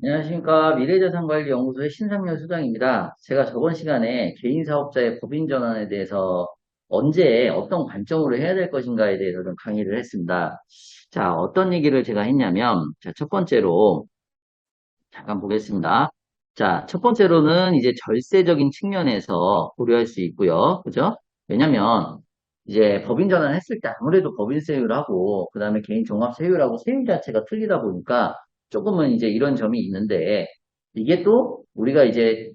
안녕하십니까. 미래자산관리연구소의 신상렬 소장입니다. 제가 저번 시간에 개인사업자의 법인 전환에 대해서 언제 어떤 관점으로 해야 될 것인가에 대해서 좀 강의를 했습니다. 자, 어떤 얘기를 제가 했냐면, 자, 첫 번째로 잠깐 보겠습니다. 자, 첫 번째로는 이제 절세적인 측면에서 고려할 수 있고요. 그죠? 왜냐면 이제 법인 전환했을 때 아무래도 법인세율하고 그다음에 개인 종합세율하고 세율 자체가 틀리다 보니까 조금은 이제 이런 점이 있는데 이게 또 우리가 이제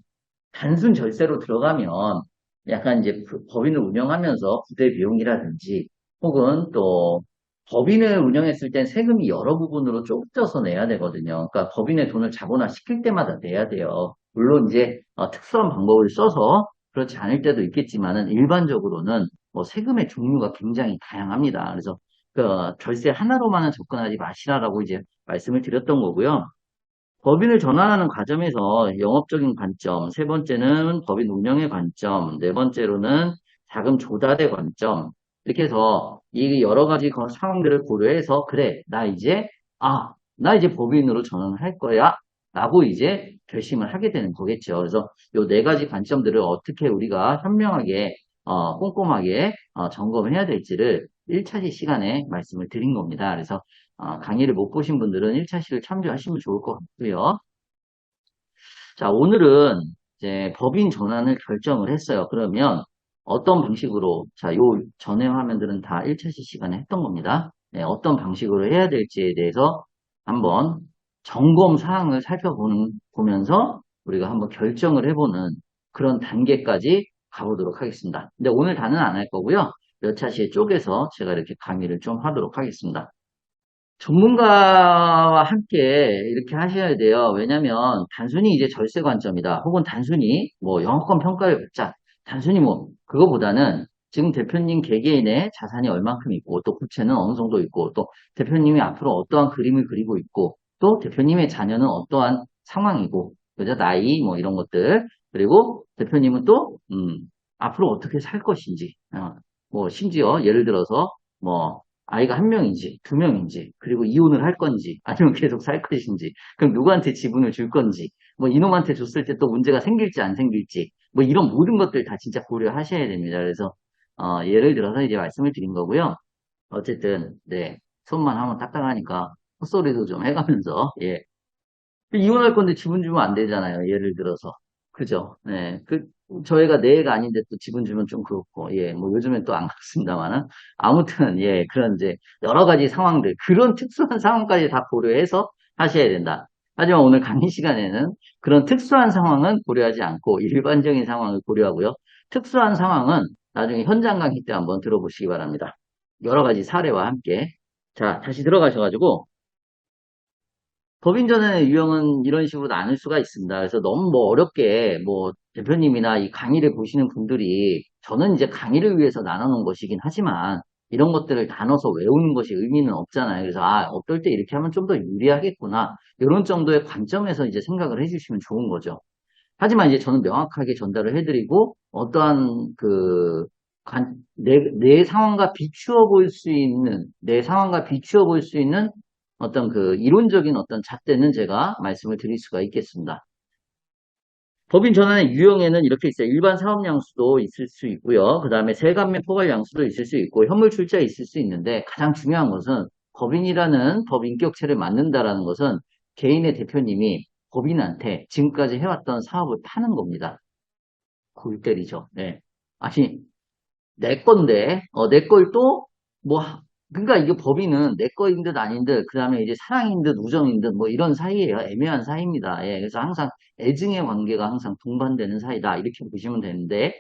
단순 절세로 들어가면 약간 이제 법인을 운영하면서 부대 비용이라든지 혹은 또 법인을 운영했을 땐 세금이 여러 부분으로 쪼개져서 내야 되거든요. 그러니까 법인의 돈을 자본화 시킬 때마다 내야 돼요. 물론 이제 특수한 방법을 써서 그렇지 않을 때도 있겠지만은 일반적으로는 뭐 세금의 종류가 굉장히 다양합니다. 그래서 그 절세 하나로만은 접근하지 마시라라고 이제 말씀을 드렸던 거고요. 법인을 전환하는 과정에서 영업적인 관점, 세 번째는 법인 운영의 관점, 네 번째로는 자금 조달의 관점, 이렇게 해서 이 여러 가지 상황들을 고려해서, 그래, 나 이제 법인으로 전환할 거야. 라고 이제 결심을 하게 되는 거겠죠. 그래서 이 네 가지 관점들을 어떻게 우리가 현명하게, 꼼꼼하게 점검해야 될지를 1차시 시간에 말씀을 드린 겁니다. 그래서 강의를 못 보신 분들은 1차시를 참조하시면 좋을 것 같고요. 자, 오늘은 이제 법인 전환을 결정을 했어요. 그러면 어떤 방식으로, 자, 요 전에 화면들은 다 1차시 시간에 했던 겁니다. 네, 어떤 방식으로 해야 될지에 대해서 한번 점검 사항을 보면서 우리가 한번 결정을 해보는 그런 단계까지 가보도록 하겠습니다. 근데 오늘 다는 안 할 거고요. 몇 차시에 쪼개서 제가 이렇게 강의를 좀 하도록 하겠습니다. 전문가와 함께 이렇게 하셔야 돼요. 왜냐면 단순히 이제 절세 관점이다. 혹은 단순히 뭐 영업권 평가를 받자. 단순히 뭐 그거보다는 지금 대표님 개개인의 자산이 얼만큼 있고 또 부채는 어느 정도 있고 또 대표님이 앞으로 어떠한 그림을 그리고 있고 또 대표님의 자녀는 어떠한 상황이고 그죠? 나이 뭐 이런 것들 그리고 대표님은 또 앞으로 어떻게 살 것인지 뭐 심지어 예를 들어서 뭐 아이가 한 명인지, 두 명인지, 그리고 이혼을 할 건지, 아니면 계속 살 것인지, 그럼 누구한테 지분을 줄 건지, 뭐 이놈한테 줬을 때 또 문제가 생길지 안 생길지, 뭐 이런 모든 것들 다 진짜 고려하셔야 됩니다. 그래서, 예를 들어서 이제 말씀을 드린 거고요. 어쨌든, 네, 손만 하면 딱딱하니까 헛소리도 좀 해가면서, 예. 이혼할 건데 지분 주면 안 되잖아요. 예를 들어서. 그죠? 네. 저희가 내 애가 아닌데 또 지분 주면 좀 그렇고, 예. 뭐 요즘엔 또 안 그렇습니다만은. 아무튼, 예. 그런 이제 여러 가지 상황들, 그런 특수한 상황까지 다 고려해서 하셔야 된다. 하지만 오늘 강의 시간에는 그런 특수한 상황은 고려하지 않고 일반적인 상황을 고려하고요. 특수한 상황은 나중에 현장 강의 때 한번 들어보시기 바랍니다. 여러 가지 사례와 함께. 자, 다시 들어가셔가지고, 법인 전환의 유형은 이런 식으로 나눌 수가 있습니다. 그래서 너무 뭐 어렵게 뭐 대표님이나 이 강의를 보시는 분들이 저는 이제 강의를 위해서 나눠놓은 것이긴 하지만 이런 것들을 나눠서 외우는 것이 의미는 없잖아요. 그래서 어떨 때 이렇게 하면 좀 더 유리하겠구나. 이런 정도의 관점에서 이제 생각을 해주시면 좋은 거죠. 하지만 이제 저는 명확하게 전달을 해드리고 어떠한 내 상황과 비추어 볼 수 있는, 내 상황과 비추어 볼 수 있는 어떤 이론적인 어떤 잣대는 제가 말씀을 드릴 수가 있겠습니다. 법인 전환의 유형에는 이렇게 있어요. 일반 사업 양수도 있을 수 있고요. 그 다음에 세관 및 포괄 양수도 있을 수 있고 현물 출자 있을 수 있는데 가장 중요한 것은 법인이라는 법 인격체를 만든다라는 것은 개인의 대표님이 법인한테 지금까지 해왔던 사업을 파는 겁니다. 골 때리죠. 네. 아니, 내 건데, 내 걸 또, 뭐, 그러니까 이게 법인은 내 거인 듯 아닌 듯, 그 다음에 이제 사랑인 듯 우정인 듯, 뭐 이런 사이예요. 애매한 사이입니다. 예, 그래서 항상 애증의 관계가 항상 동반되는 사이다. 이렇게 보시면 되는데,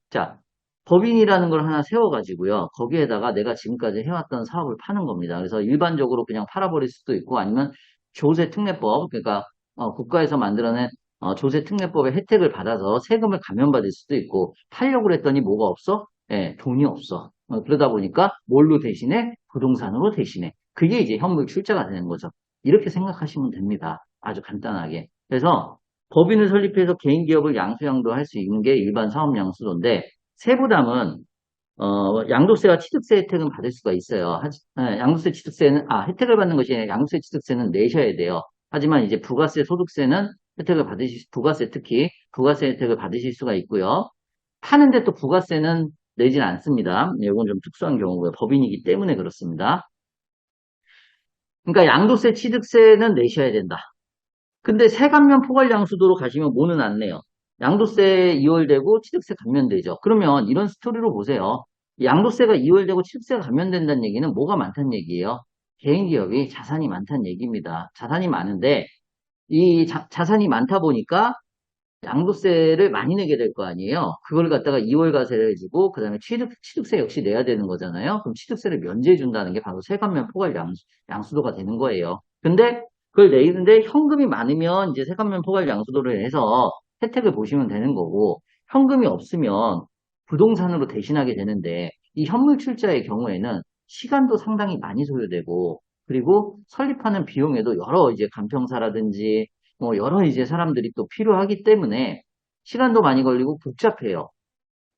자, 법인이라는 걸 하나 세워가지고요. 거기에다가 내가 지금까지 해왔던 사업을 파는 겁니다. 그래서 일반적으로 그냥 팔아버릴 수도 있고, 아니면 조세특례법, 그러니까 국가에서 만들어낸 조세특례법의 혜택을 받아서 세금을 감면받을 수도 있고, 팔려고 그랬더니 뭐가 없어? 예, 돈이 없어. 그러다 보니까 뭘로 대신해? 부동산으로 대신해. 그게 이제 현물 출자가 되는 거죠. 이렇게 생각하시면 됩니다. 아주 간단하게. 그래서 법인을 설립해서 개인 기업을 양수양도 할 수 있는 게 일반 사업 양수도인데 세부담은 양도세와 취득세 혜택은 받을 수가 있어요. 양도세 취득세는 혜택을 받는 것이 아니라 양도세 취득세는 내셔야 돼요. 하지만 이제 부가세, 소득세는 부가세 특히 부가세 혜택을 받으실 수가 있고요. 파는데 또 부가세는 내진 않습니다. 이건 좀 특수한 경우고요. 법인이기 때문에 그렇습니다. 그러니까 양도세, 취득세는 내셔야 된다. 근데 세감면 포괄 양수도로 가시면 뭐는 안 내요. 양도세 2월되고 취득세 감면되죠. 그러면 이런 스토리로 보세요. 양도세가 2월되고 취득세가 감면된다는 얘기는 뭐가 많다는 얘기예요. 개인 기업이 자산이 많다는 얘기입니다. 자산이 많은데 이 자산이 많다 보니까 양도세를 많이 내게 될 거 아니에요. 그걸 갖다가 2월 과세를 해주고 그다음에 취득세 역시 내야 되는 거잖아요. 그럼 취득세를 면제해 준다는 게 바로 세감면 포괄 양수도가 되는 거예요. 근데 그걸 내는데 현금이 많으면 이제 세감면 포괄 양수도를 해서 혜택을 보시면 되는 거고 현금이 없으면 부동산으로 대신하게 되는데 이 현물 출자의 경우에는 시간도 상당히 많이 소요되고 그리고 설립하는 비용에도 여러 이제 간평사라든지 뭐 여러 이제 사람들이 또 필요하기 때문에 시간도 많이 걸리고 복잡해요.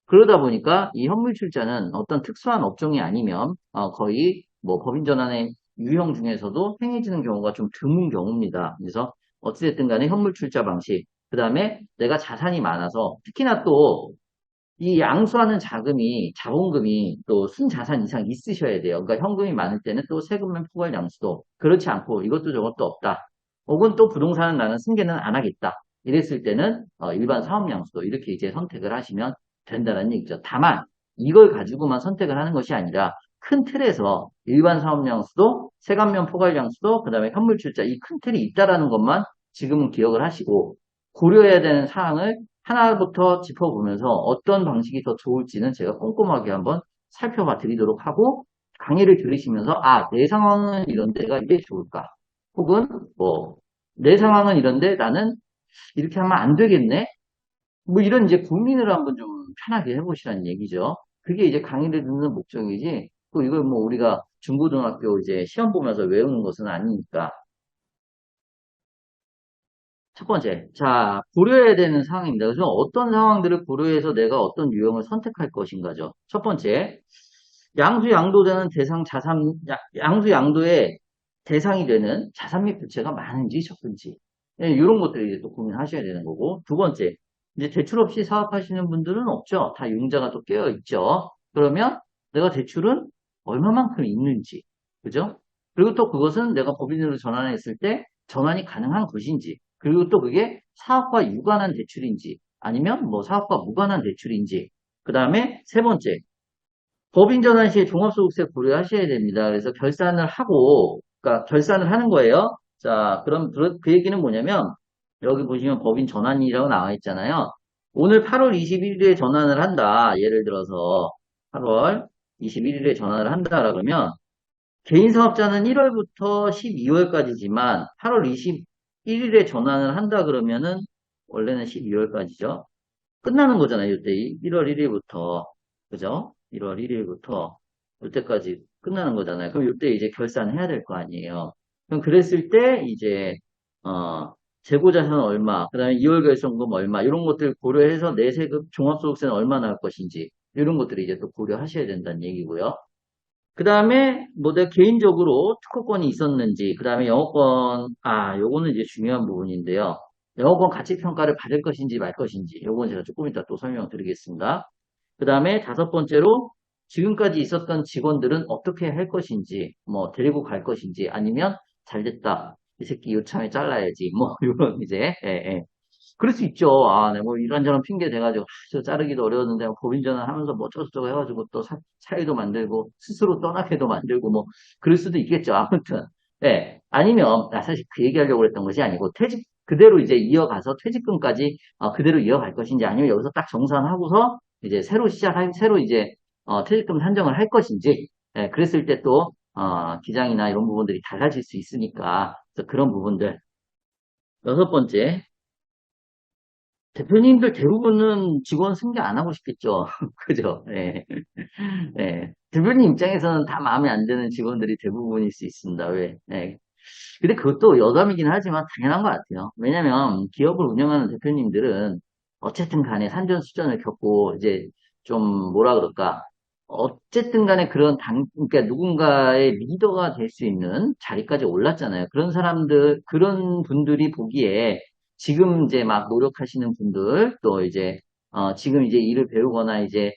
그러다 보니까 이 현물 출자는 어떤 특수한 업종이 아니면 거의 뭐 법인 전환의 유형 중에서도 행해지는 경우가 좀 드문 경우입니다. 그래서 어찌됐든 간에 현물 출자 방식, 그 다음에 내가 자산이 많아서 특히나 또 이 양수하는 자본금이 또 순자산 이상 있으셔야 돼요. 그러니까 현금이 많을 때는 또 세금면 포괄 양수도 그렇지 않고 이것도 저것도 없다. 혹은 또 부동산은 나는 승계는 안 하겠다. 이랬을 때는 일반 사업 양수도 이렇게 이제 선택을 하시면 된다는 얘기죠. 다만 이걸 가지고만 선택을 하는 것이 아니라 큰 틀에서 일반 사업 양수도 세감면 포괄 양수도 그다음에 현물 출자 이 큰 틀이 있다라는 것만 지금은 기억을 하시고 고려해야 되는 사항을 하나부터 짚어보면서 어떤 방식이 더 좋을지는 제가 꼼꼼하게 한번 살펴봐 드리도록 하고 강의를 들으시면서 내 상황은 이런데 가 이게 좋을까? 혹은 뭐 내 상황은 이런데 나는 이렇게 하면 안 되겠네? 뭐 이런 이제 고민을 한번 좀 편하게 해보시라는 얘기죠. 그게 이제 강의를 듣는 목적이지 또 이걸 뭐 우리가 중고등학교 이제 시험 보면서 외우는 것은 아니니까. 첫 번째, 자, 고려해야 되는 상황입니다. 그래서 어떤 상황들을 고려해서 내가 어떤 유형을 선택할 것인가죠. 첫 번째, 양수 양도되는 대상 양수 양도의 대상이 되는 자산 및 부채가 많은지 적은지. 예, 이런 것들을 이제 또 고민하셔야 되는 거고. 두 번째, 이제 대출 없이 사업하시는 분들은 없죠. 다 융자가 또 깨어 있죠. 그러면 내가 대출은 얼마만큼 있는지. 그죠? 그리고 또 그것은 내가 법인으로 전환했을 때 전환이 가능한 것인지. 그리고 또 그게 사업과 유관한 대출인지 아니면 뭐 사업과 무관한 대출인지. 그 다음에 세 번째, 법인 전환 시에 종합소득세 고려하셔야 됩니다. 그래서 결산을 하고, 그러니까 결산을 하는 거예요. 자, 그럼 그 얘기는 뭐냐면 여기 보시면 법인 전환이라고 나와 있잖아요. 오늘 8월 21일에 전환을 한다. 예를 들어서 8월 21일에 전환을 한다 그러면 개인 사업자는 1월부터 12월까지지만 8월 21일에 전환을 한다 그러면은 원래는 12월까지죠. 끝나는 거잖아요. 이때 1월 1일부터. 그죠? 1월 1일부터 이때까지 끝나는 거잖아요. 그럼 이때 이제 결산해야 될 거 아니에요. 그럼 그랬을 때 이제 재고자산 얼마, 그다음에 2월 결손금 얼마 이런 것들 고려해서 내 세금 종합소득세는 얼마 나올 것인지 이런 것들을 이제 또 고려하셔야 된다는 얘기고요. 그 다음에 뭐 내가 개인적으로 특허권이 있었는지, 그 다음에 영어권, 요거는 이제 중요한 부분인데요. 영어권 가치평가를 받을 것인지 말 것인지, 요건 제가 조금 이따 또 설명드리겠습니다. 그 다음에 다섯 번째로 지금까지 있었던 직원들은 어떻게 할 것인지, 뭐 데리고 갈 것인지, 아니면 잘됐다. 이 새끼 요참에 잘라야지. 뭐, 요런 이제, 예, 예. 그럴 수 있죠. 내가 뭐 이런저런 핑계 대가지고, 저 자르기도 어려웠는데, 뭐 법인 전환하면서 뭐 어쩌고저쩌고 해가지고 또 사유도 만들고, 스스로 떠나게도 만들고, 뭐, 그럴 수도 있겠죠. 아무튼. 예. 아니면, 나 사실 그 얘기하려고 그랬던 것이 아니고, 그대로 이제 이어가서 퇴직금까지 그대로 이어갈 것인지, 아니면 여기서 딱 정산하고서, 이제 새로 이제, 퇴직금 산정을 할 것인지, 예, 그랬을 때 또, 기장이나 이런 부분들이 달라질 수 있으니까, 그래서 그런 부분들. 여섯 번째, 대표님들 대부분은 직원 승계 안 하고 싶겠죠. 그죠? 예. 예. 대표님 입장에서는 다 마음에 안 드는 직원들이 대부분일 수 있습니다. 왜? 예. 근데 그것도 여담이긴 하지만 당연한 것 같아요. 왜냐면 기업을 운영하는 대표님들은 어쨌든 간에 산전수전을 겪고 이제 좀 뭐라 그럴까. 어쨌든 간에 그러니까 누군가의 리더가 될 수 있는 자리까지 올랐잖아요. 그런 사람들, 그런 분들이 보기에 지금 이제 막 노력하시는 분들, 또 이제, 지금 이제 일을 배우거나 이제,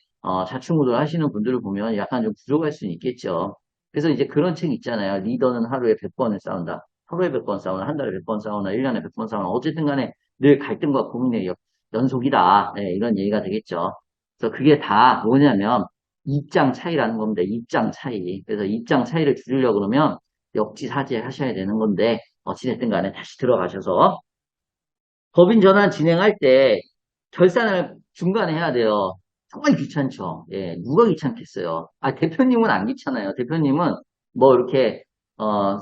자충우돌 하시는 분들을 보면 약간 좀 부족할 수는 있겠죠. 그래서 이제 그런 책 있잖아요. 리더는 하루에 100번을 싸운다. 하루에 100번 싸우나, 한 달에 100번 싸우나, 1년에 100번 싸우나, 어쨌든 간에 늘 갈등과 고민의 연속이다. 네, 이런 얘기가 되겠죠. 그래서 그게 다 뭐냐면, 입장 차이라는 겁니다. 입장 차이. 그래서 입장 차이를 줄이려고 그러면 역지사지 하셔야 되는 건데, 어찌됐든 간에 다시 들어가셔서 법인 전환 진행할 때 결산을 중간에 해야 돼요. 정말 귀찮죠. 예, 누가 귀찮겠어요. 아, 대표님은 안 귀찮아요. 대표님은 뭐 이렇게, 어,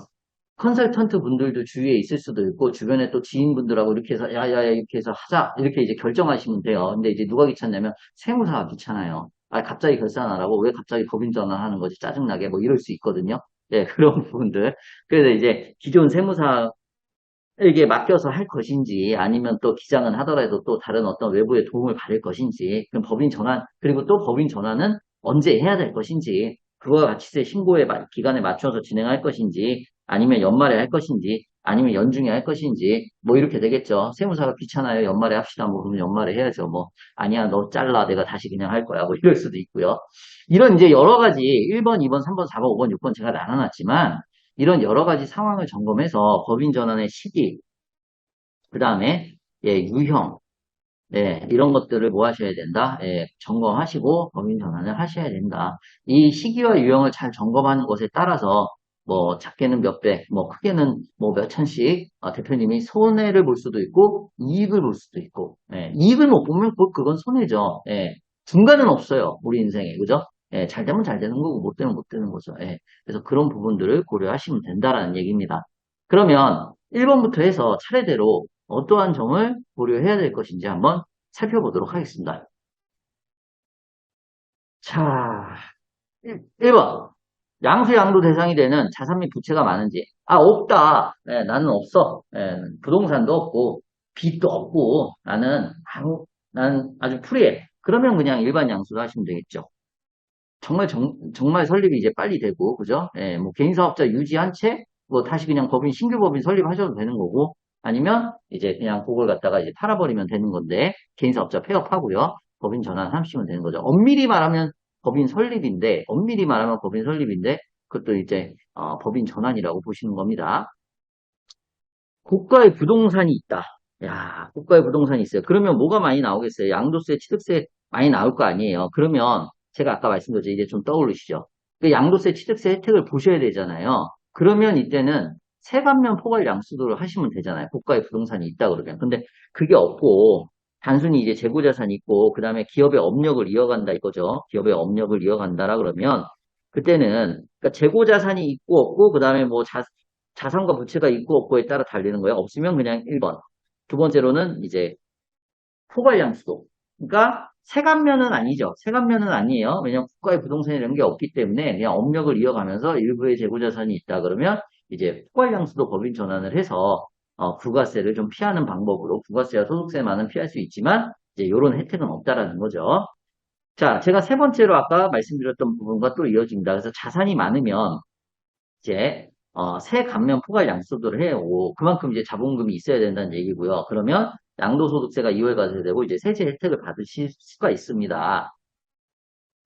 컨설턴트 분들도 주위에 있을 수도 있고, 주변에 또 지인분들하고 이렇게 해서, 야, 야, 야, 이렇게 해서 하자. 이렇게 이제 결정하시면 돼요. 근데 이제 누가 귀찮냐면, 세무사가 귀찮아요. 아, 갑자기 결산하라고? 왜 갑자기 법인 전환하는 거지? 짜증나게? 뭐 이럴 수 있거든요. 예, 그런 부분들. 그래서 이제 기존 세무사 에게 맡겨서 할 것인지 아니면 또 기장은 하더라도 또 다른 어떤 외부의 도움을 받을 것인지 그럼 법인 전환 그리고 또 법인 전환은 언제 해야 될 것인지 그거와 같이 신고의 기간에 맞춰서 진행할 것인지 아니면 연말에 할 것인지 아니면 연중에 할 것인지 뭐 이렇게 되겠죠. 세무사가 귀찮아요. 연말에 합시다. 뭐 그러면 연말에 해야죠. 뭐 아니야 너 잘라 내가 다시 그냥 할 거야. 뭐 이럴 수도 있고요. 이런 이제 여러 가지 1번, 2번, 3번, 4번, 5번, 6번 제가 나눠놨지만 이런 여러 가지 상황을 점검해서 법인 전환의 시기, 그 다음에 예, 유형, 예, 이런 것들을 뭐 하셔야 된다? 예, 점검하시고 법인 전환을 하셔야 된다. 이 시기와 유형을 잘 점검하는 것에 따라서 뭐 작게는 몇 배, 뭐 크게는 뭐 몇 천씩 대표님이 손해를 볼 수도 있고 이익을 볼 수도 있고 예, 이익을 못 보면 그건 손해죠. 예, 중간은 없어요. 우리 인생에 그죠? 예, 잘 되면 잘 되는 거고 못 되면 못 되는 거죠. 예, 그래서 그런 부분들을 고려하시면 된다라는 얘기입니다. 그러면 1번부터 해서 차례대로 어떠한 점을 고려해야 될 것인지 한번 살펴보도록 하겠습니다. 자, 1번. 양수 양도 대상이 되는 자산 및 부채가 많은지. 아, 없다. 네, 나는 없어. 네, 부동산도 없고, 빚도 없고, 나는 아주 프리해. 그러면 그냥 일반 양수로 하시면 되겠죠. 정말 설립이 이제 빨리 되고, 그죠? 예, 뭐 개인 사업자 유지한 채, 뭐 다시 그냥 신규 법인 설립하셔도 되는 거고, 아니면 이제 그냥 그걸 갖다가 이제 팔아버리면 되는 건데, 개인 사업자 폐업하고요. 법인 전환하시면 되는 거죠. 엄밀히 말하면 법인 설립인데, 그것도 이제, 법인 전환이라고 보시는 겁니다. 고가의 부동산이 있다. 야, 고가의 부동산이 있어요. 그러면 뭐가 많이 나오겠어요? 양도세, 취득세 많이 나올 거 아니에요. 그러면 제가 아까 말씀드렸죠. 이제 좀 떠오르시죠? 그 양도세, 취득세 혜택을 보셔야 되잖아요. 그러면 이때는 세감면 포괄 양수도를 하시면 되잖아요. 고가의 부동산이 있다 그러면. 근데 그게 없고 단순히 이제 재고자산이 있고 그다음에 기업의 업력을 이어간다 이거죠. 기업의 업력을 이어간다라 그러면 그때는 그러니까 재고자산이 있고 없고 그다음에 뭐 자산과 부채가 있고 없고에 따라 달리는 거예요. 없으면 그냥 1번. 두 번째로는 이제 포괄량수도. 그러니까 세간면은 아니죠. 세간면은 아니에요. 왜냐하면 국가의 부동산이라는 게 없기 때문에 그냥 업력을 이어가면서 일부의 재고자산이 있다 그러면 이제 포괄량수도 법인 전환을 해서 부가세를 좀 피하는 방법으로 부가세와 소득세만은 피할 수 있지만 이제 이런 혜택은 없다라는 거죠. 자, 제가 세 번째로 아까 말씀드렸던 부분과 또 이어집니다. 그래서 자산이 많으면 이제 세 감면 포괄 양수도를 해오고 그만큼 이제 자본금이 있어야 된다는 얘기고요. 그러면 양도소득세가 2월 과세되고 이제 세제 혜택을 받으실 수가 있습니다.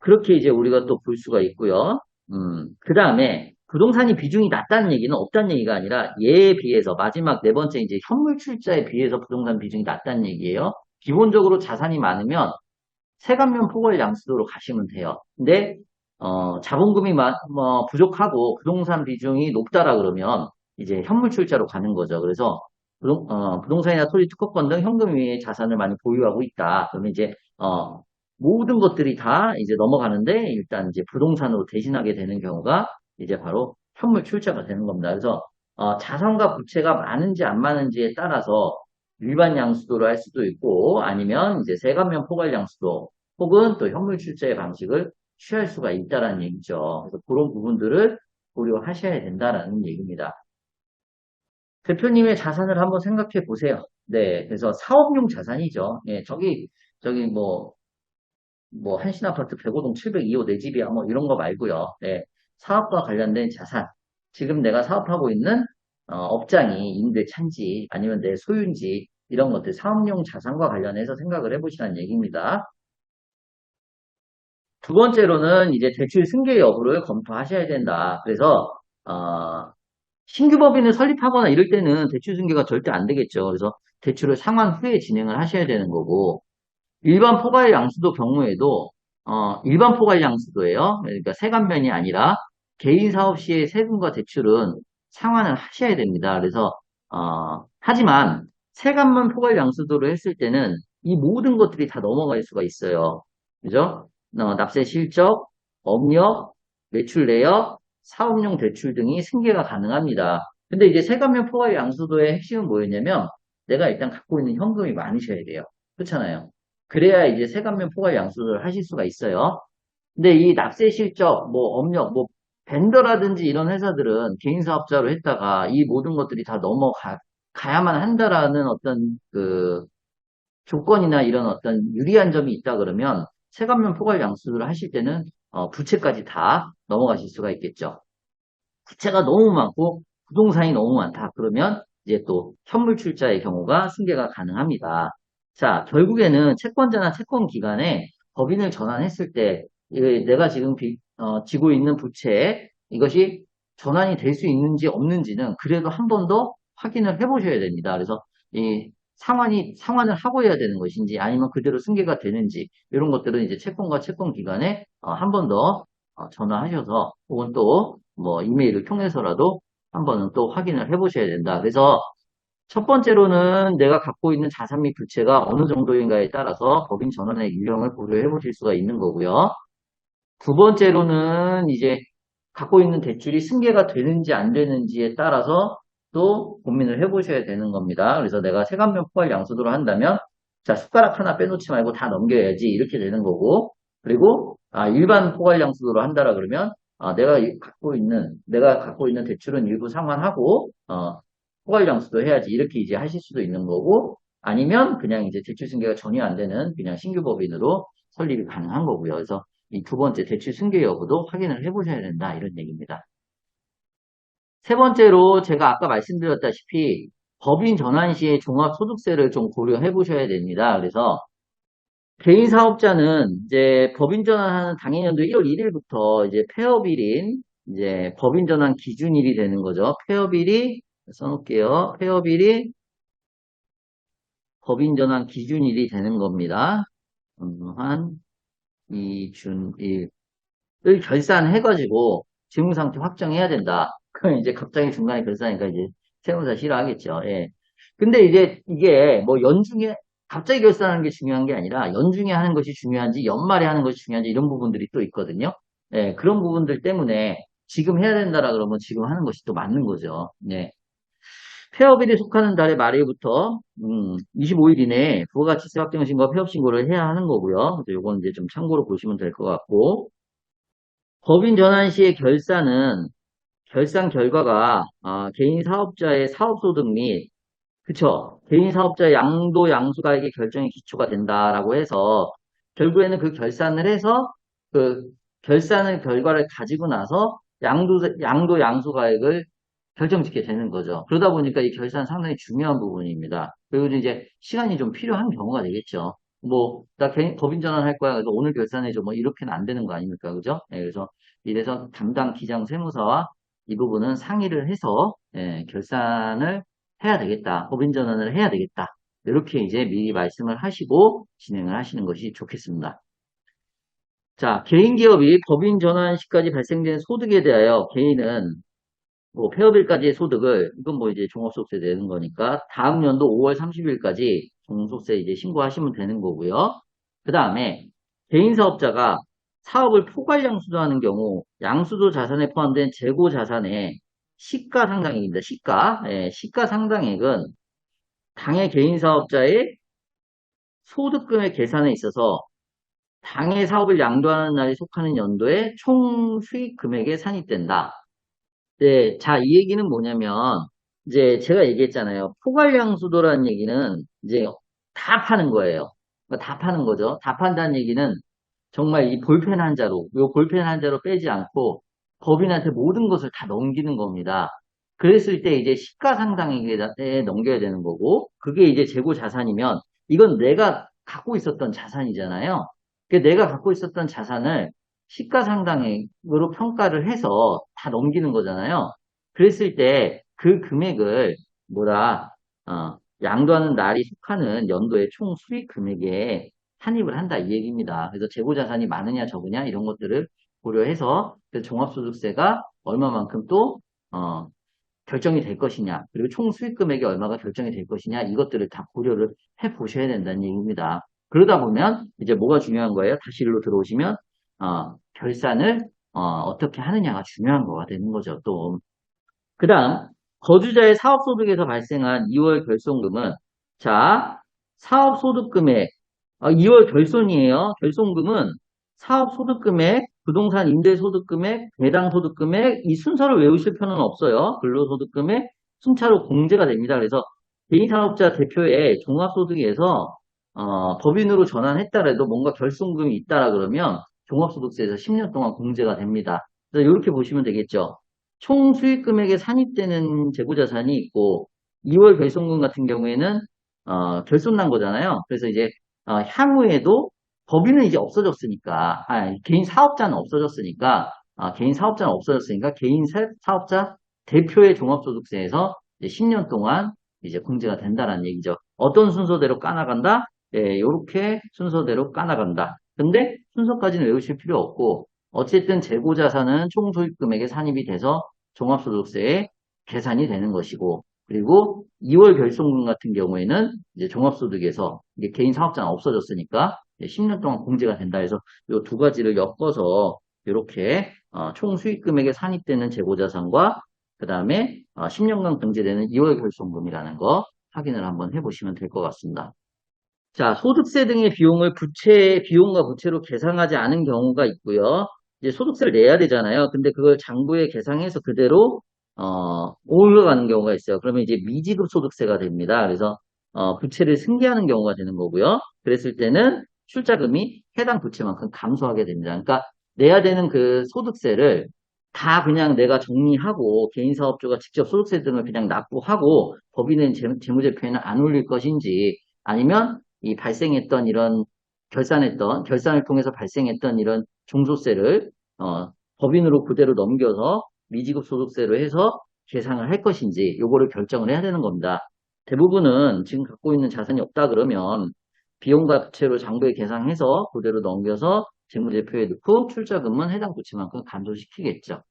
그렇게 이제 우리가 또 볼 수가 있고요. 그 다음에 부동산이 비중이 낮다는 얘기는 없다는 얘기가 아니라 얘에 비해서 마지막 네 번째 이제 현물 출자에 비해서 부동산 비중이 낮다는 얘기예요. 기본적으로 자산이 많으면 세감면 포괄 양수도로 가시면 돼요. 근데 자본금이 뭐 부족하고 부동산 비중이 높다라 그러면 이제 현물 출자로 가는 거죠. 그래서 부동산이나 토지 특허권 등 현금 위의 자산을 많이 보유하고 있다. 그러면 이제 모든 것들이 다 이제 넘어가는데 일단 이제 부동산으로 대신하게 되는 경우가 이제 바로 현물 출자가 되는 겁니다. 그래서 자산과 부채가 많은지 안 많은지에 따라서 일반 양수도를 할 수도 있고 아니면 이제 세감면 포괄 양수도 혹은 또 현물 출자의 방식을 취할 수가 있다라는 얘기죠. 그래서 그런 부분들을 고려하셔야 된다라는 얘기입니다. 대표님의 자산을 한번 생각해 보세요. 네, 그래서 사업용 자산이죠. 예, 저기 뭐 뭐 한신아파트 105동 702호 내 집이야 뭐 이런 거 말고요. 네, 사업과 관련된 자산. 지금 내가 사업하고 있는 업장이 임대 차인지 아니면 내 소유인지 이런 것들 사업용 자산과 관련해서 생각을 해보시라는 얘기입니다. 두 번째로는 이제 대출 승계 여부를 검토하셔야 된다. 그래서 신규 법인을 설립하거나 이럴 때는 대출 승계가 절대 안 되겠죠. 그래서 대출을 상환 후에 진행을 하셔야 되는 거고 일반 포괄 양수도 경우에도 일반 포괄 양수도예요. 그러니까 세관면이 아니라 개인 사업 시의 세금과 대출은 상환을 하셔야 됩니다. 그래서 하지만 세관면 포괄 양수도를 했을 때는 이 모든 것들이 다 넘어갈 수가 있어요. 그죠? 납세 실적, 업력, 매출 내역, 사업용 대출 등이 승계가 가능합니다. 근데 이제 세관면 포괄 양수도의 핵심은 뭐였냐면 내가 일단 갖고 있는 현금이 많으셔야 돼요. 그렇잖아요. 그래야 이제 세관면 포괄 양수를 하실 수가 있어요. 근데 이 납세 실적, 뭐 업력, 뭐 벤더라든지 이런 회사들은 개인 사업자로 했다가 이 모든 것들이 다 가야만 한다라는 어떤 그 조건이나 이런 어떤 유리한 점이 있다 그러면 세관면 포괄 양수를 하실 때는 부채까지 다 넘어가실 수가 있겠죠. 부채가 너무 많고 부동산이 너무 많다. 그러면 이제 또 현물 출자의 경우가 승계가 가능합니다. 자, 결국에는 채권자나 채권기관에 법인을 전환했을 때 내가 지금 지고 있는 부채 이것이 전환이 될 수 있는지 없는지는 그래도 한 번 더 확인을 해보셔야 됩니다. 그래서 이 상환을 하고 해야 되는 것인지 아니면 그대로 승계가 되는지 이런 것들은 이제 채권과 채권기관에 한 번 더 전화하셔서 혹은 또 뭐 이메일을 통해서라도 한 번은 또 확인을 해보셔야 된다. 그래서 첫 번째로는 내가 갖고 있는 자산 및 부채가 어느 정도인가에 따라서 법인 전환의 유형을 고려해 보실 수가 있는 거고요. 두 번째로는 이제 갖고 있는 대출이 승계가 되는지 안 되는지에 따라서 또 고민을 해보셔야 되는 겁니다. 그래서 내가 세관면 포괄 양수도로 한다면 자 숟가락 하나 빼놓지 말고 다 넘겨야지 이렇게 되는 거고 그리고 일반 포괄 양수도로 한다라 그러면 내가 갖고 있는 대출은 일부 상환하고 포괄 양수도 해야지 이렇게 이제 하실 수도 있는 거고 아니면 그냥 이제 대출 승계가 전혀 안 되는 그냥 신규 법인으로 설립이 가능한 거고요. 그래서 이 두 번째 대출 승계 여부도 확인을 해보셔야 된다 이런 얘기입니다. 세 번째로 제가 아까 말씀드렸다시피 법인 전환 시에 종합소득세를 좀 고려해 보셔야 됩니다. 그래서 개인 사업자는 이제 법인 전환하는 당해년도 1월 1일부터 이제 폐업일인 이제 법인 전환 기준일이 되는 거죠. 폐업일이 써놓을게요. 폐업일이 법인 전환 기준일이 되는 겁니다. 한 이준일 을 결산해가지고 재무상태 확정해야 된다. 그럼 이제 갑자기 중간에 결산하니까 이제 세무사 싫어하겠죠. 예. 근데 이제 이게 뭐 연중에 갑자기 결산하는 게 중요한 게 아니라 연중에 하는 것이 중요한지 연말에 하는 것이 중요한지 이런 부분들이 또 있거든요. 예, 그런 부분들 때문에 지금 해야 된다라 그러면 지금 하는 것이 또 맞는 거죠. 네. 폐업일에 속하는 달의 말일부터 25일 이내에 부가가치세 확정 신고와 폐업 신고를 해야 하는 거고요. 그래서 요거는 이제 좀 참고로 보시면 될 것 같고 법인 전환 시의 결산 결과가 개인 사업자의 사업소득 및 그쵸 개인 사업자의 양도 양수가액의 결정의 기초가 된다라고 해서 결국에는 그 결산을 해서 그 결산의 결과를 가지고 나서 양도 양수가액을 결정짓게 되는 거죠. 그러다 보니까 이 결산 상당히 중요한 부분입니다. 그리고 이제 시간이 좀 필요한 경우가 되겠죠. 뭐, 나 법인 전환할 거야. 그래서 오늘 결산해줘. 뭐, 이렇게는 안 되는 거 아닙니까? 그죠? 네, 그래서 이래서 담당 기장 세무사와 이 부분은 상의를 해서, 결산을 해야 되겠다. 법인 전환을 해야 되겠다. 이렇게 이제 미리 말씀을 하시고 진행을 하시는 것이 좋겠습니다. 자, 개인 기업이 법인 전환 시까지 발생된 소득에 대하여 개인은 뭐 폐업일까지의 소득을 이건 뭐 이제 종합소득세 내는 거니까 다음 연도 5월 30일까지 종속세 이제 신고하시면 되는 거고요. 그 다음에 개인 사업자가 사업을 포괄 양수도하는 경우 양수도 자산에 포함된 재고 자산의 시가 상당액입니다. 시가 상당액은 당해 개인 사업자의 소득금의 계산에 있어서 당해 사업을 양도하는 날에 속하는 연도의 총 수익 금액에 산입된다. 네, 자, 이 얘기는 뭐냐면, 이제 제가 얘기했잖아요. 포괄량수도라는 얘기는 이제 다 파는 거예요. 그러니까 다 파는 거죠. 다 판다는 얘기는 정말 이 볼펜 한 자로, 요 볼펜 한 자로 빼지 않고 법인한테 모든 것을 다 넘기는 겁니다. 그랬을 때 이제 시가상당액에 넘겨야 되는 거고, 그게 이제 재고 자산이면 이건 내가 갖고 있었던 자산이잖아요. 그 내가 갖고 있었던 자산을 시가상당액으로 평가를 해서 다 넘기는 거잖아요. 그랬을 때 그 금액을 뭐라 양도하는 날이 속하는 연도의 총 수익 금액에 산입을 한다 이 얘기입니다. 그래서 재고자산이 많으냐 적으냐 이런 것들을 고려해서 그 종합소득세가 얼마만큼 또 결정이 될 것이냐 그리고 총 수익 금액이 얼마가 결정이 될 것이냐 이것들을 다 고려를 해 보셔야 된다는 얘기입니다. 그러다 보면 이제 뭐가 중요한 거예요? 다시 일로 들어오시면 결산을 어떻게 하느냐가 중요한 거가 되는 거죠. 또 그 다음, 거주자의 사업소득에서 발생한 2월 결손금은, 자, 사업소득금액, 2월 결손이에요. 결손금은 사업소득금액, 부동산 임대소득금액, 배당소득금액, 이 순서를 외우실 필요는 없어요. 근로소득금액, 순차로 공제가 됩니다. 그래서 개인사업자 대표의 종합소득에서 법인으로 전환했다라도 뭔가 결손금이 있다라 그러면 종합소득세에서 10년 동안 공제가 됩니다. 그래서 이렇게 보시면 되겠죠. 총 수익 금액에 산입되는 재고자산이 있고 2월 결손금 같은 경우에는 결손 난 거잖아요. 그래서 이제 향후에도 법인은 이제 없어졌으니까 개인 사업자는 없어졌으니까 개인 사업자는 없어졌으니까 개인 사업자 대표의 종합소득세에서 이제 10년 동안 이제 공제가 된다라는 얘기죠. 어떤 순서대로 까나간다? 예, 이렇게 순서대로 까나간다. 근데 순서까지는 외우실 필요 없고 어쨌든 재고자산은 총수익 금액에 산입이 돼서 종합소득세에 계산이 되는 것이고, 그리고 2월 결손금 같은 경우에는 이제 종합소득에서 이게 개인 사업자는 없어졌으니까 10년 동안 공제가 된다 해서 이 두 가지를 엮어서 이렇게 총 수익 금액에 산입되는 재고자산과 그 다음에 10년간 공제되는 2월 결손금이라는 거 확인을 한번 해보시면 될 것 같습니다. 자, 소득세 등의 비용을 비용과 부채로 계상하지 않은 경우가 있고요. 이제 소득세를 내야 되잖아요. 근데 그걸 장부에 계상해서 그대로, 올라가는 경우가 있어요. 그러면 이제 미지급 소득세가 됩니다. 그래서, 부채를 승계하는 경우가 되는 거고요. 그랬을 때는 출자금이 해당 부채만큼 감소하게 됩니다. 그러니까 내야 되는 그 소득세를 다 그냥 내가 정리하고 개인 사업주가 직접 소득세 등을 그냥 납부하고 법인은 재무제표에는 안 올릴 것인지 아니면 이 발생했던 이런 결산을 통해서 발생했던 이런 종소세를 법인으로 그대로 넘겨서 미지급 소득세로 해서 계상을 할 것인지 요거를 결정을 해야 되는 겁니다. 대부분은 지금 갖고 있는 자산이 없다 그러면 비용과 부채로 장부에 계상해서 그대로 넘겨서 재무제표에 넣고 출자금은 해당 부채만큼 감소시키겠죠.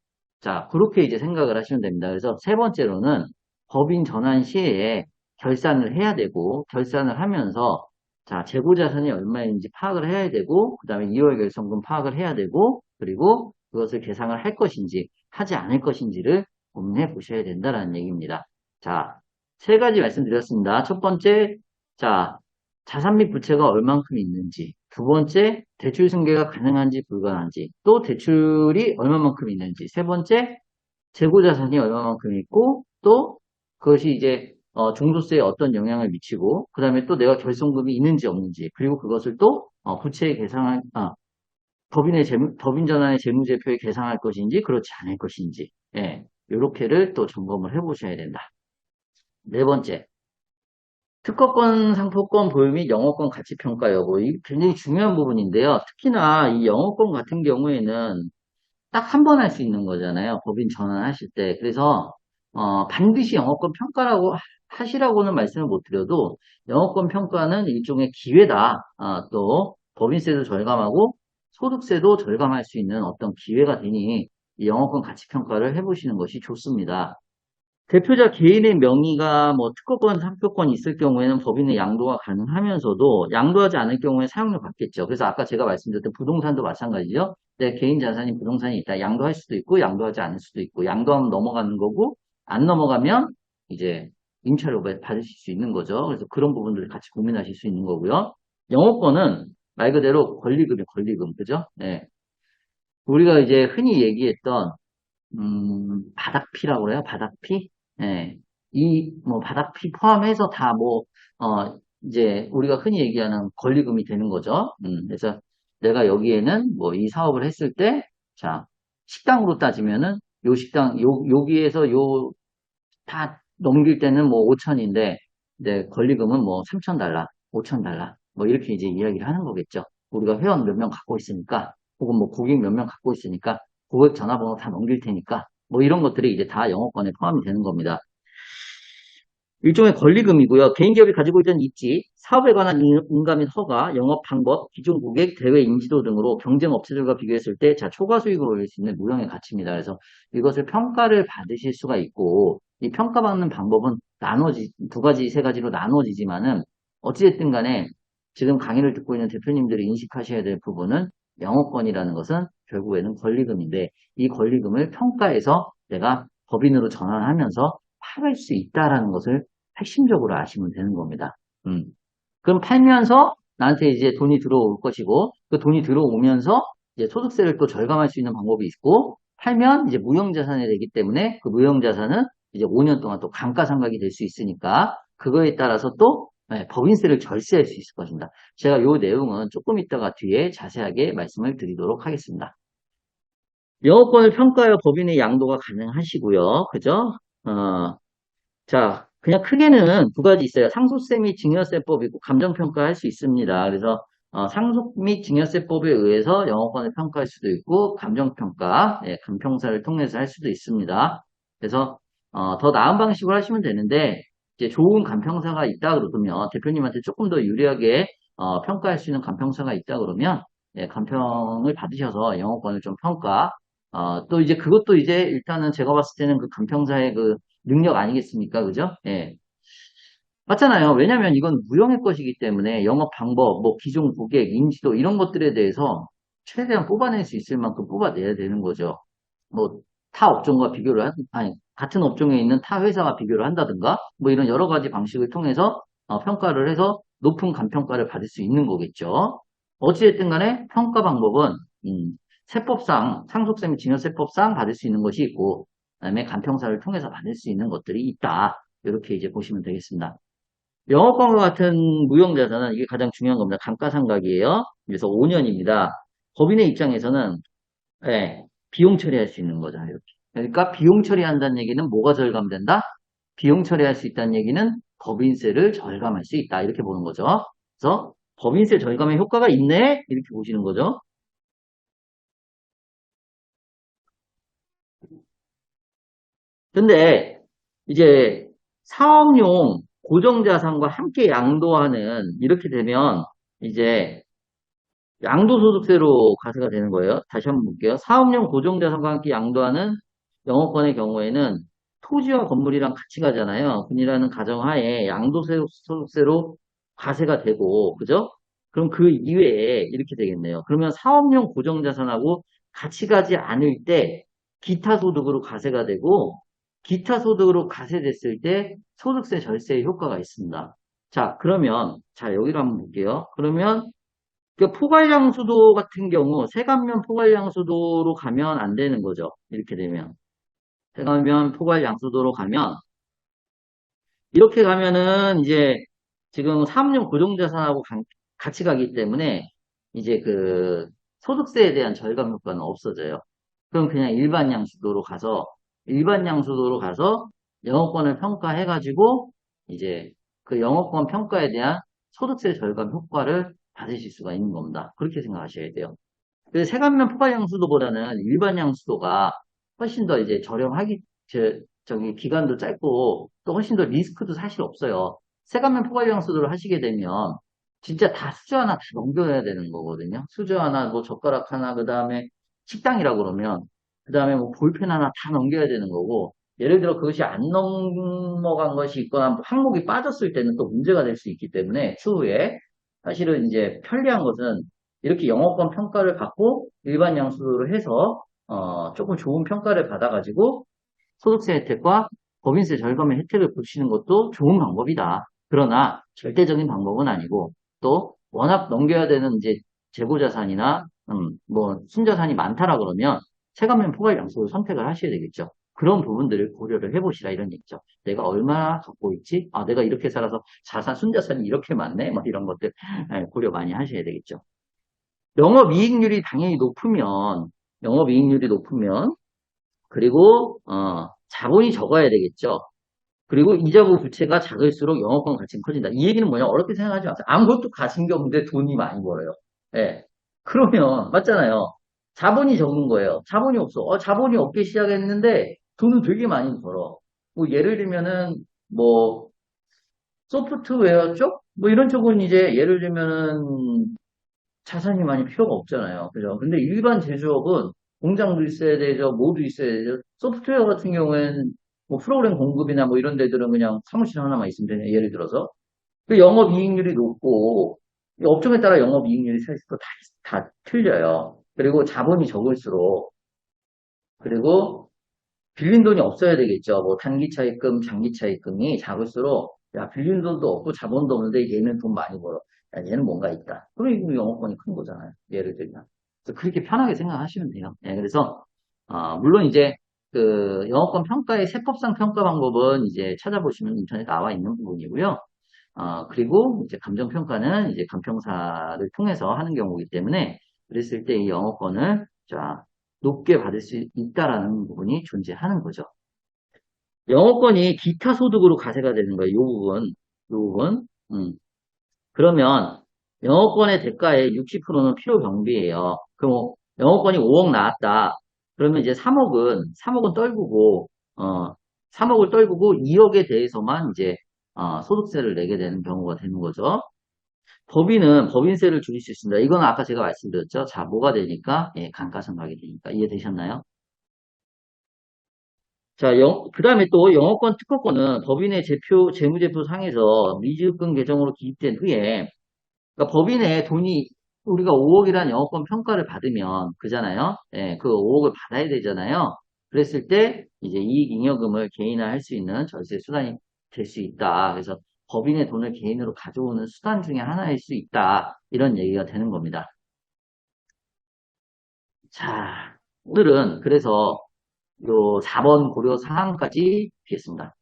자, 그렇게 이제 생각을 하시면 됩니다. 그래서 세 번째로는 법인 전환 시에 결산을 해야 되고 결산을 하면서 자, 재고자산이 얼마인지 파악을 해야 되고, 그 다음에 2월 결손금 파악을 해야 되고, 그리고 그것을 계상을 할 것인지, 하지 않을 것인지를 고민해 보셔야 된다는 얘기입니다. 자, 세 가지 말씀드렸습니다. 첫 번째, 자, 자산 및 부채가 얼만큼 있는지, 두 번째, 대출 승계가 가능한지 불가능한지, 또 대출이 얼마만큼 있는지, 세 번째, 재고자산이 얼마만큼 있고, 또 그것이 이제 종소세에 어떤 영향을 미치고, 그 다음에 또 내가 결손금이 있는지 없는지, 그리고 그것을 또 부채에 계상할, 법인 전환의 재무제표에 계상할 것인지, 그렇지 않을 것인지, 예, 요렇게를 또 점검을 해보셔야 된다. 네 번째, 특허권, 상표권 보유 및 영업권 가치평가 여부. 이 굉장히 중요한 부분인데요. 특히나 이 영업권 같은 경우에는 딱 한 번 할 수 있는 거잖아요. 법인 전환하실 때. 그래서 반드시 영업권 평가라고 하시라고는 말씀을 못 드려도 영업권 평가는 일종의 기회다. 또 법인세도 절감하고 소득세도 절감할 수 있는 어떤 기회가 되니 이 영업권 가치 평가를 해보시는 것이 좋습니다. 대표자 개인의 명의가 뭐 특허권, 상표권이 있을 경우에는 법인의 양도가 가능하면서도 양도하지 않을 경우에 사용료 받겠죠. 그래서 아까 제가 말씀드렸던 부동산도 마찬가지죠. 내 개인 자산이 부동산이 있다. 양도할 수도 있고 양도하지 않을 수도 있고 양도하면 넘어가는 거고 안 넘어가면 이제 임차료 받으실 수 있는 거죠. 그래서 그런 부분들을 같이 고민하실 수 있는 거고요. 영업권은 말 그대로 권리금이 권리금. 그죠? 네. 우리가 이제 흔히 얘기했던 바닥피라고 그래요. 바닥피? 예. 이, 뭐, 바닥피 포함해서 다 뭐, 이제, 우리가 흔히 얘기하는 권리금이 되는 거죠. 그래서 내가 여기에는 뭐 이 사업을 했을 때, 자, 식당으로 따지면은 요 식당, 여기에서 다 넘길 때는 뭐 5천인데, 이제 권리금은 뭐 3천 달러, 5천 달러, 뭐 이렇게 이제 이야기를 하는 거겠죠. 우리가 회원 몇 명 갖고 있으니까, 혹은 뭐 고객 몇 명 갖고 있으니까, 고객 전화번호 다 넘길 테니까, 뭐 이런 것들이 이제 다 영업권에 포함이 되는 겁니다. 일종의 권리금이고요. 개인기업이 가지고 있던 입지, 사업에 관한 인가 및 허가, 영업 방법, 기존 고객, 대외 인지도 등으로 경쟁 업체들과 비교했을 때 초과 수익을 올릴 수 있는 무형의 가치입니다. 그래서 이것을 평가를 받으실 수가 있고, 이 평가받는 방법은 두 가지, 세 가지로 나눠지지만은, 어찌됐든 간에 지금 강의를 듣고 있는 대표님들이 인식하셔야 될 부분은 영업권이라는 것은 결국에는 권리금인데, 이 권리금을 평가해서 내가 법인으로 전환하면서 팔을 수 있다라는 것을 핵심적으로 아시면 되는 겁니다. 음. 그럼 팔면서 나한테 이제 돈이 들어올 것이고, 그 돈이 들어오면서 이제 소득세를 또 절감할 수 있는 방법이 있고, 팔면 이제 무형자산이 되기 때문에 그 무형자산은 이제 5년 동안 또 감가상각이 될 수 있으니까, 그거에 따라서 또 법인세를 절세할 수 있을 것입니다. 제가 요 내용은 조금 이따가 뒤에 자세하게 말씀을 드리도록 하겠습니다. 영업권을 평가하여 법인의 양도가 가능하시고요. 그죠? 자, 그냥 크게는 두 가지 있어요. 상속세 및 증여세법이 있고 감정평가할 수 있습니다. 그래서 상속 및 증여세법에 의해서 영업권을 평가할 수도 있고 감정평가, 감평사를 통해서 할 수도 있습니다. 그래서 더 나은 방식으로 하시면 되는데 이제 좋은 감평사가 있다 그러면 대표님한테 조금 더 유리하게 평가할 수 있는 감평사가 있다 그러면 감평을 받으셔서 영업권을 좀 평가 또 이제 그것도 이제 일단은 제가 봤을 때는 그 감평사의 그 능력 아니겠습니까? 그죠? 예. 맞잖아요. 왜냐면 이건 무형의 것이기 때문에 영업 방법, 뭐 기존 고객, 인지도 이런 것들에 대해서 최대한 뽑아낼 수 있을 만큼 뽑아내야 되는 거죠. 뭐 타 업종과 비교를 아니 같은 업종에 있는 타 회사와 비교를 한다든가 뭐 이런 여러 가지 방식을 통해서 평가를 해서 높은 감평가를 받을 수 있는 거겠죠. 어찌됐든 간에 평가 방법은 세법상 상속세 및 증여세법상 받을 수 있는 것이 있고 그다음에 감평사를 통해서 받을 수 있는 것들이 있다. 이렇게 이제 보시면 되겠습니다. 영업권과 같은 무형자산은 이게 가장 중요한 겁니다. 감가상각이에요. 그래서 5년입니다. 법인의 입장에서는 비용 처리할 수 있는 거죠. 이렇게. 그러니까 비용 처리한다는 얘기는 뭐가 절감된다? 비용 처리할 수 있다는 얘기는 법인세를 절감할 수 있다. 이렇게 보는 거죠. 그래서 법인세 절감의 효과가 있네? 이렇게 보시는 거죠. 근데 이제 사업용 고정자산과 함께 양도하는 이렇게 되면 이제 양도소득세로 과세가 되는 거예요. 다시 한번 볼게요. 사업용 고정자산과 함께 양도하는 영업권의 경우에는 토지와 건물이랑 같이 가잖아요. 군이라는 가정하에 양도소득세로 과세가 되고, 그죠? 그럼 그 이외에 이렇게 되겠네요. 그러면 사업용 고정자산하고 같이 가지 않을 때 기타 소득으로 과세가 되고, 기타 소득으로 과세됐을 때 소득세 절세의 효과가 있습니다. 자, 그러면, 자, 여기로 한번 볼게요. 그러면 그 포괄양수도 같은 경우 세관면 포괄양수도로 가면 안 되는 거죠. 이렇게 되면 세관면 포괄양수도로 가면 이렇게 가면은 이제 지금 사업용 고정자산하고 같이 가기 때문에 이제 그 소득세에 대한 절감 효과는 없어져요. 그럼 그냥 일반 양수도로 가서 영업권을 평가해가지고 이제 그 영업권 평가에 대한 소득세 절감 효과를 받으실 수가 있는 겁니다. 그렇게 생각하셔야 돼요. 그래서 세관면 포괄 양수도보다는 일반 양수도가 훨씬 더 이제 저렴하기, 저기 기간도 짧고 또 훨씬 더 리스크도 사실 없어요. 세관면 포괄 양수도를 하시게 되면 진짜 다 수저 하나 다 넘겨야 되는 거거든요. 수저 하나, 뭐 젓가락 하나, 그 다음에 식당이라고 그러면 그 다음에 뭐 볼펜 하나 다 넘겨야 되는 거고 예를 들어 그것이 안 넘어간 것이 있거나 항목이 빠졌을 때는 또 문제가 될 수 있기 때문에 추후에 사실은 이제 편리한 것은 이렇게 영어권 평가를 받고 일반 양수를 해서 조금 좋은 평가를 받아가지고 소득세 혜택과 법인세 절감의 혜택을 보시는 것도 좋은 방법이다. 그러나 절대적인 방법은 아니고 또 워낙 넘겨야 되는 이제 재고자산이나 뭐 순자산이 많다라 그러면 체감면 포괄 양수를 선택을 하셔야 되겠죠. 그런 부분들을 고려를 해보시라 이런 얘기죠. 내가 얼마나 갖고 있지? 아, 내가 이렇게 살아서 순자산이 이렇게 많네? 뭐 이런 것들 고려 많이 하셔야 되겠죠. 영업이익률이 당연히 영업이익률이 높으면, 그리고, 자본이 적어야 되겠죠. 그리고 이자고 부채가 작을수록 영업권 가치는 커진다. 이 얘기는 뭐냐? 어렵게 생각하지 마세요. 아무것도 가진 게 없는데 돈이 많이 벌어요. 예. 그러면, 맞잖아요. 자본이 적은 거예요. 자본이 없어. 자본이 없기 시작했는데 돈은 되게 많이 벌어. 뭐, 예를 들면은, 뭐, 소프트웨어 쪽? 뭐 이런 쪽은 이제 예를 들면은 자산이 많이 필요가 없잖아요. 그죠? 근데 일반 제조업은 공장도 있어야 되죠. 뭐도 있어야 되죠. 소프트웨어 같은 경우에는 뭐 프로그램 공급이나 뭐 이런 데들은 그냥 사무실 하나만 있으면 되냐. 예를 들어서. 그 영업이익률이 높고, 이 업종에 따라 영업이익률이 사실 또 다 틀려요. 그리고 자본이 적을수록, 그리고 빌린 돈이 없어야 되겠죠. 뭐 단기 차입금, 장기 차입금이 작을수록 야 빌린 돈도 없고 자본도 없는데 얘는 돈 많이 벌어. 야, 얘는 뭔가 있다. 그럼 이거 영업권이 큰 거잖아요. 예를 들면. 그래서 그렇게 편하게 생각하시면 돼요. 예, 그래서 물론 이제 그 영업권 평가의 세법상 평가 방법은 이제 찾아보시면 인터넷에 나와 있는 부분이고요. 그리고 이제 감정평가는 이제 감평사를 통해서 하는 경우이기 때문에 그랬을 때 이 영업권을 자 높게 받을 수 있다라는 부분이 존재하는 거죠. 영업권이 기타 소득으로 가세가 되는 거예요. 이 부분, 이 부분. 그러면 영업권의 대가의 60%는 필요 경비예요. 그럼 영업권이 5억 나왔다. 그러면 이제 3억은 떨구고, 3억을 떨구고 2억에 대해서만 이제 소득세를 내게 되는 경우가 되는 거죠. 법인은 법인세를 줄일 수 있습니다. 이건 아까 제가 말씀드렸죠. 자, 뭐가 되니까? 예, 감가상각이 되니까. 이해되셨나요? 자, 그 다음에 또 영업권 특허권은 법인의 재무제표 상에서 미지급금 계정으로 기입된 후에, 그러니까 법인의 돈이, 우리가 5억이라는 영업권 평가를 받으면, 그잖아요? 예, 그 5억을 받아야 되잖아요? 그랬을 때, 이제 이익잉여금을 개인화할 수 있는 절세 수단이 될 수 있다. 그래서 법인의 돈을 개인으로 가져오는 수단 중에 하나일 수 있다. 이런 얘기가 되는 겁니다. 자, 오늘은 그래서 요 4번 고려 사항까지 피했습니다.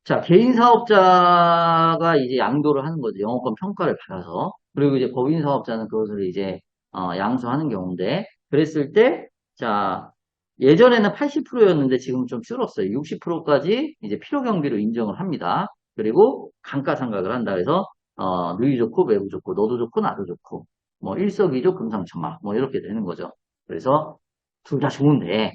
자, 개인 사업자가 이제 양도를 하는 거죠. 영업권 평가를 받아서. 그리고 이제 법인 사업자는 그것을 이제 양수하는 경우인데, 그랬을 때, 자, 예전에는 80%였는데 지금 좀 줄었어요. 60%까지 이제 필요 경비로 인정을 합니다. 그리고 감가상각을 한다. 그래서 누이 좋고 매부 좋고 너도 좋고 나도 좋고 뭐 일석이조 금상첨화 뭐 이렇게 되는 거죠. 그래서 둘 다 좋은데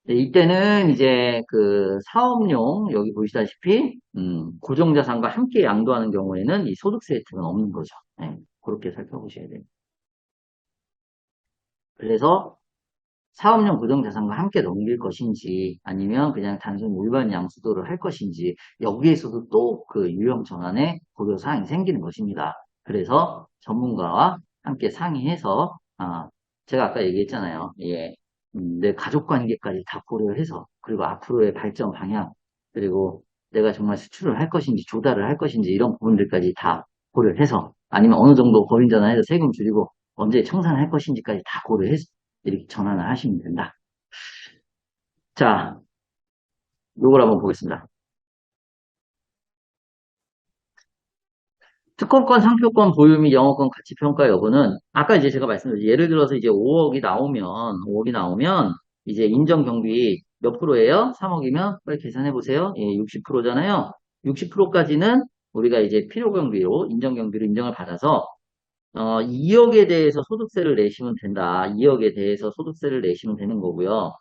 네, 이때는 이제 그 사업용 여기 보시다시피 고정자산과 함께 양도하는 경우에는 이 소득세 혜택은 없는 거죠. 네, 그렇게 살펴보셔야 돼요. 그래서 사업용 고정자산과 함께 넘길 것인지 아니면 그냥 단순 일반 양수도를 할 것인지 여기에서도 또 그 유형 전환의 고려사항이 생기는 것입니다. 그래서 전문가와 함께 상의해서 제가 아까 얘기했잖아요. 예, 내 가족 관계까지 다 고려해서 그리고 앞으로의 발전 방향 그리고 내가 정말 수출을 할 것인지 조달을 할 것인지 이런 부분들까지 다 고려해서 아니면 어느 정도 법인 전환해서 세금 줄이고 언제 청산할 것인지까지 다 고려해서 이렇게 전환을 하시면 된다. 자, 요걸 한번 보겠습니다. 특허권, 상표권 보유 및 영업권 가치 평가 여부는 아까 이제 제가 말씀드렸죠. 예를 들어서 이제 5억이 나오면 이제 인정 경비 몇 프로예요? 3억이면 빨리 계산해 보세요. 예, 60%잖아요. 60%까지는 우리가 이제 필요 경비로 인정 경비로 인정을 받아서 2억에 대해서 소득세를 내시면 된다. 2억에 대해서 소득세를 내시면 되는 거고요.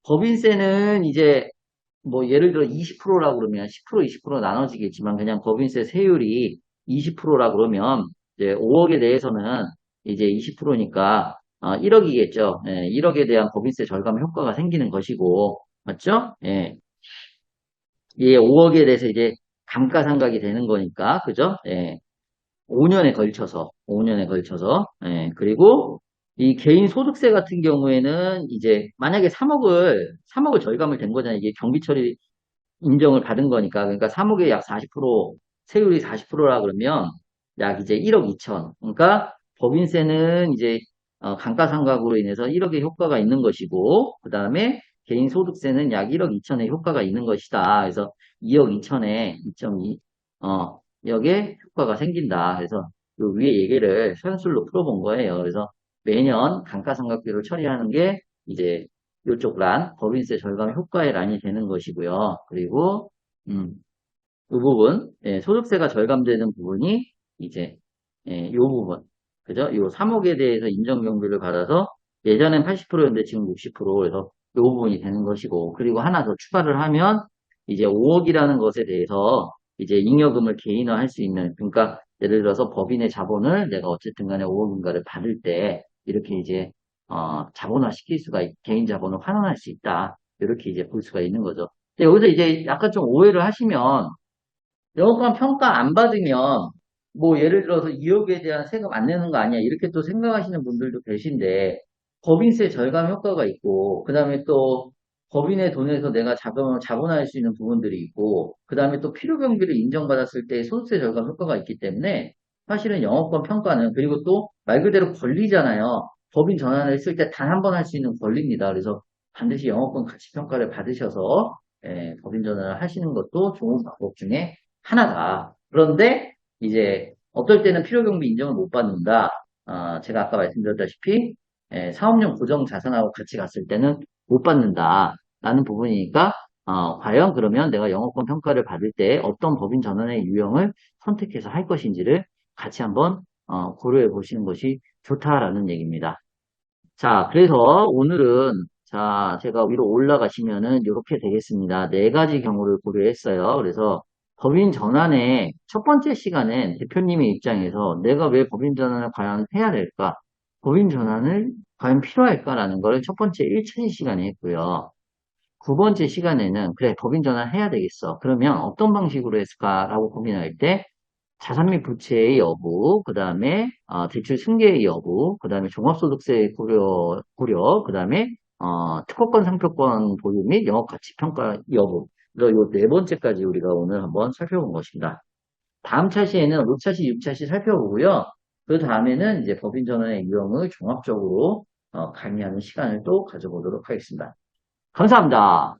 법인세는 이제 뭐 예를 들어 20%라고 그러면 10% 20% 나눠지겠지만 그냥 법인세 세율이 20%라 그러면 이제 5억에 대해서는 이제 20%니까 1억이겠죠. 예, 1억에 대한 법인세 절감 효과가 생기는 것이고 맞죠? 예. 예, 5억에 대해서 이제 감가상각이 되는 거니까 그죠? 예. 5년에 걸쳐서, 예, 그리고 이 개인 소득세 같은 경우에는 이제 만약에 3억을 절감을 된 거잖아요. 이게 경비 처리 인정을 받은 거니까. 그러니까 3억에 약 40%, 세율이 40%라 그러면 약 이제 1억 2천. 그러니까 법인세는 이제 감가상각으로 인해서 1억의 효과가 있는 것이고, 그 다음에 개인 소득세는 약 1억 2천의 효과가 있는 것이다. 그래서 2억 2천에 2.2, 역의 효과가 생긴다. 그래서 요 위에 얘기를 산술로 풀어본 거예요. 그래서 매년 감가상각비를 처리하는 게 이제 요쪽 란, 법인세 절감 효과의 란이 되는 것이고요. 그리고, 이 부분, 예, 소득세가 절감되는 부분이 이제, 예, 요 부분. 그죠? 요 3억에 대해서 인정경비를 받아서 예전엔 80%였는데 지금 60%. 그래서 요 부분이 되는 것이고, 그리고 하나 더 추가를 하면 이제 5억이라는 것에 대해서 이제 잉여금을 개인화할 수 있는, 그러니까 예를 들어서 법인의 자본을 내가 어쨌든 간에 5억인가를 받을 때 이렇게 이제, 자본화 시킬 수가, 개인 자본을 환원할 수 있다. 이렇게 이제 볼 수가 있는 거죠. 근데 여기서 이제 약간 좀 오해를 하시면 영업권 평가 안 받으면 뭐 예를 들어서 2억에 대한 세금 안 내는 거 아니야 이렇게 또 생각하시는 분들도 계신데 법인세 절감 효과가 있고 그다음에 또 법인의 돈에서 내가 자본화할 수 있는 부분들이 있고 그다음에 또 필요경비를 인정받았을 때 소득세 절감 효과가 있기 때문에 사실은 영업권 평가는 그리고 또 말 그대로 권리잖아요. 법인 전환을 했을 때 단 한 번 할 수 있는 권리입니다. 그래서 반드시 영업권 가치 평가를 받으셔서 법인 전환을 하시는 것도 좋은 방법 중에 하나다. 그런데 이제 어떨 때는 필요경비 인정을 못 받는다. 제가 아까 말씀드렸다시피 사업용 고정자산하고 같이 갔을 때는 못 받는다. 라는 부분이니까 과연 그러면 내가 영업권 평가를 받을 때 어떤 법인 전환의 유형을 선택해서 할 것인지를 같이 한번 고려해 보시는 것이 좋다라는 얘기입니다. 자, 그래서 오늘은 자, 제가 위로 올라가시면은 이렇게 되겠습니다. 네 가지 경우를 고려했어요. 그래서 법인 전환의 첫 번째 시간엔 대표님의 입장에서 내가 왜 법인 전환을 과연 해야 될까? 법인 전환을 과연 필요할까라는 걸 첫 번째 1차시 시간에 했고요. 두 번째 시간에는 그래, 법인 전환 해야 되겠어. 그러면 어떤 방식으로 했을까라고 고민할 때 자산 및 부채의 여부, 그 다음에 대출 승계의 여부, 그 다음에 종합소득세 그 다음에 특허권 상표권 보유 및 영업가치평가 여부. 그래서 요 네 번째까지 우리가 오늘 한번 살펴본 것입니다. 다음 차시에는 5차시, 6차시 살펴보고요. 그 다음에는 이제 법인 전환의 유형을 종합적으로 강의하는 시간을 또 가져보도록 하겠습니다. 감사합니다.